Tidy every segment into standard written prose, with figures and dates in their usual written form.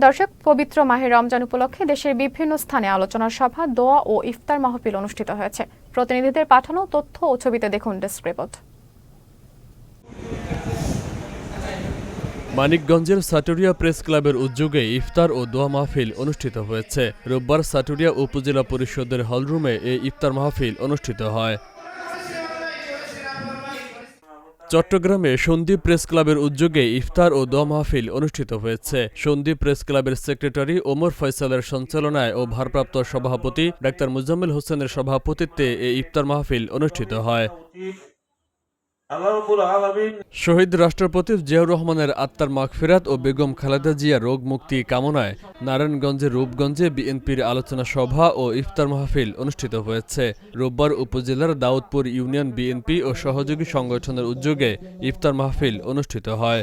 দর্শক, পবিত্র মাহে রমজান উপলক্ষে দেশের বিভিন্ন স্থানে আলোচনা সভা, দোয়া ও ইফতার মাহফিল অনুষ্ঠিত হয়েছে। প্রতিনিধিদের পাঠানো তথ্য ও ছবিতে দেখুন ডেস্ক রিপোর্ট। মানিকগঞ্জের সাটুরিয়া প্রেস ক্লাবের উদ্যোগে ইফতার ও দোয়া মাহফিল অনুষ্ঠিত হয়েছে। রোববার সাটুরিয়া উপজেলা পরিষদের হলরুমে এই ইফতার মাহফিল অনুষ্ঠিত হয়। চট্টগ্রামে সন্দ্বীপ প্রেস ক্লাবের উদ্যোগে ইফতার ও দোয়া মাহফিল অনুষ্ঠিত হয়েছে। সন্দ্বীপ প্রেস ক্লাবের সেক্রেটারি ওমর ফয়সালের সঞ্চালনায় ও ভারপ্রাপ্ত সভাপতি ডাক্তার মুজাম্মেল হোসেনের সভাপতিত্বে এই ইফতার মাহফিল অনুষ্ঠিত হয়। শহীদ রাষ্ট্রপতি জিয়াউর রহমানের আত্মার মাগফিরাত ও বেগম খালেদা জিয়ার রোগ মুক্তি কামনায় নারায়ণগঞ্জের রূপগঞ্জে বিএনপির আলোচনা সভা ও ইফতার মাহফিল অনুষ্ঠিত হয়েছে। রোববার উপজেলার দাউদপুর ইউনিয়ন বিএনপি ও সহযোগী সংগঠনের উদ্যোগে ইফতার মাহফিল অনুষ্ঠিত হয়।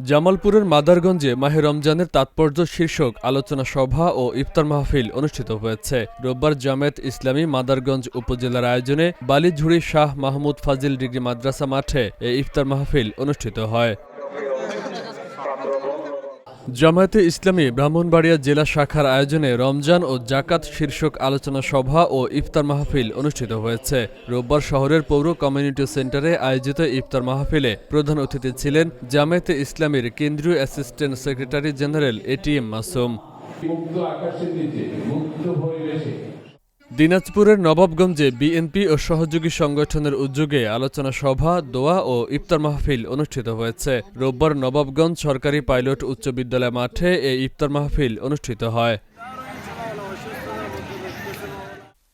জামালপুরের মাদারগঞ্জে মাহে রমজানের তাৎপর্য শীর্ষক আলোচনা সভা ও ইফতার মাহফিল অনুষ্ঠিত হয়েছে। রোববার জামায়াত ইসলামী মাদারগঞ্জ উপজেলার আয়োজনে বালিঝুড়ি শাহ মাহমুদ ফাজিল ডিগ্রি মাদ্রাসা মাঠে এই ইফতার মাহফিল অনুষ্ঠিত হয়। জামায়াতে ইসলামী ব্রাহ্মণবাড়িয়া জেলা শাখার আয়োজনে রমজান ও জাকাত শীর্ষক আলোচনা সভা ও ইফতার মাহফিল অনুষ্ঠিত হয়েছে। রোববার শহরের পৌর কমিউনিটি সেন্টারে আয়োজিত ইফতার মাহফিলে প্রধান অতিথি ছিলেন জামায়াতে ইসলামীর কেন্দ্রীয় assistant secretary general ATM Masum. দিনাজপুরের নবাবগঞ্জে বিএনপি ও সহযোগী সংগঠনের উদ্যোগে আলোচনা সভা, দোয়া ও ইফতার মাহফিল অনুষ্ঠিত হয়েছে। রোববার নবাবগঞ্জ সরকারি পাইলট উচ্চ বিদ্যালয় মাঠে এই ইফতার মাহফিল অনুষ্ঠিত হয়।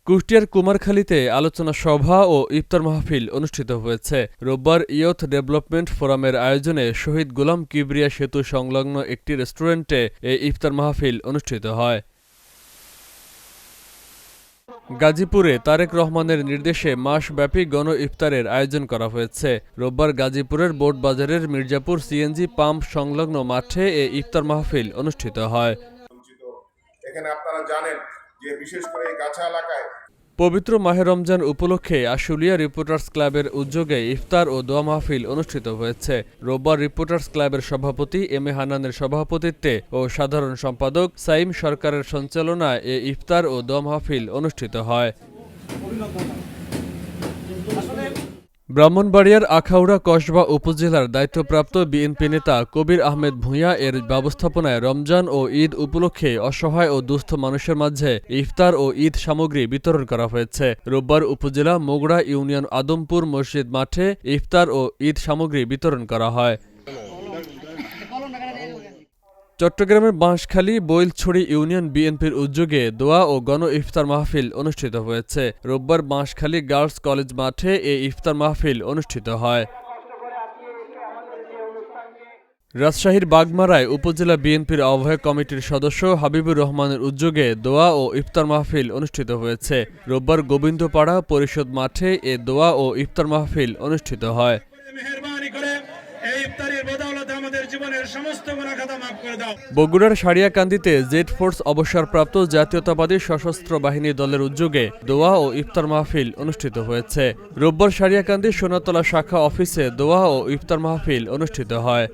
কুষ্টিয়ার কুমারখালীতে আলোচনা সভা ও ইফতার মাহফিল অনুষ্ঠিত হয়েছে। রোববার ইয়ুথ ডেভেলপমেন্ট ফোরামের আয়োজনে শহীদ গোলাম কিবরিয়া সেতু সংলগ্ন একটি রেস্টুরেন্টে এই ইফতার মাহফিল অনুষ্ঠিত হয়। গাজীপুরে তারেক রহমানের নির্দেশে মাসব্যাপী গণ ইফতারের আয়োজন করা হয়েছে। রোববার গাজীপুরের বোট বাজারের মির্জাপুর সিএনজি পাম্প সংলগ্ন মাঠে এই ইফতার মাহফিল অনুষ্ঠিত হয়। এখানে আপনারা জানেন যে বিশেষ করে এই গাছা এলাকায় পবিত্র মাহে রমজান উপলক্ষে আশুলিয়া রিপোর্টার্স ক্লাবের উদ্যোগে ইফতার ও দোয়া মাহফিল অনুষ্ঠিত হয়েছে। রোববার রিপোর্টার্স ক্লাবের সভাপতি এম এ হান্নানের সভাপতিত্বে ও সাধারণ সম্পাদক সাইম সরকারের সঞ্চালনায় এ ইফতার ও দোয়া মাহফিল অনুষ্ঠিত হয়। ব্রাহ্মণবাড়িয়ার আখাউড়া কসবা উপজেলার দায়িত্বপ্রাপ্ত বিএনপি নেতা কবির আহমেদ ভূঁইয়া এর ব্যবস্থাপনায় রমজান ও ঈদ উপলক্ষে অসহায় ও দুস্থ মানুষের মাঝে ইফতার ও ঈদ সামগ্রী বিতরণ করা হয়েছে। রোববার উপজেলা মোগড়া ইউনিয়ন আদমপুর মসজিদ মাঠে ইফতার ও ঈদ সামগ্রী বিতরণ করা হয়। চট্টগ্রামের বাঁশখালী বৈলছড়ি ইউনিয়ন বিএনপির উদ্যোগে দোয়া ও গণ ইফতার মাহফিল অনুষ্ঠিত হয়েছে। রোববার বাঁশখালী গার্লস কলেজ মাঠে এই ইফতার মাহফিল অনুষ্ঠিত হয়। রাজশাহীর বাগমারায় উপজেলা বিএনপির আহ্বায়ক কমিটির সদস্য হাবিবুর রহমানের উদ্যোগে দোয়া ও ইফতার মাহফিল অনুষ্ঠিত হয়েছে। রোববার গোবিন্দপাড়া পরিষদ মাঠে এ দোয়া ও ইফতার মাহফিল অনুষ্ঠিত হয়। বগুড়ার সারিয়াকান্দিতে জেড ফোর্স অবসরপ্রাপ্ত জাতীয়তাবাদী সশস্ত্র বাহিনী দলের উদ্যোগে দোয়া ও ইফতার মাহফিল অনুষ্ঠিত হয়েছে। রোববার সারিয়াকান্দি সোনাতলা শাখা অফিসে দোয়া ও ইফতার মাহফিল অনুষ্ঠিত হয়।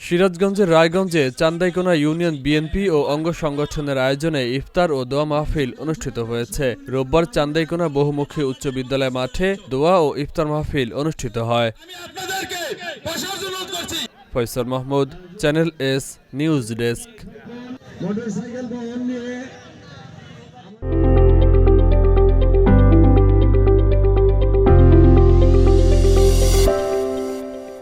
সিরাজগঞ্জের রায়গঞ্জে চান্দাইকোনা ইউনিয়ন বিএনপি ও অঙ্গ সংগঠনের আয়োজনে ইফতার ও দোয়া মাহফিল অনুষ্ঠিত হয়েছে। রোববার চান্দাইকোনা বহুমুখী উচ্চ বিদ্যালয় মাঠে দোয়া ও ইফতার মাহফিল অনুষ্ঠিত হয়। Faisal Mahmud, channel S news desk.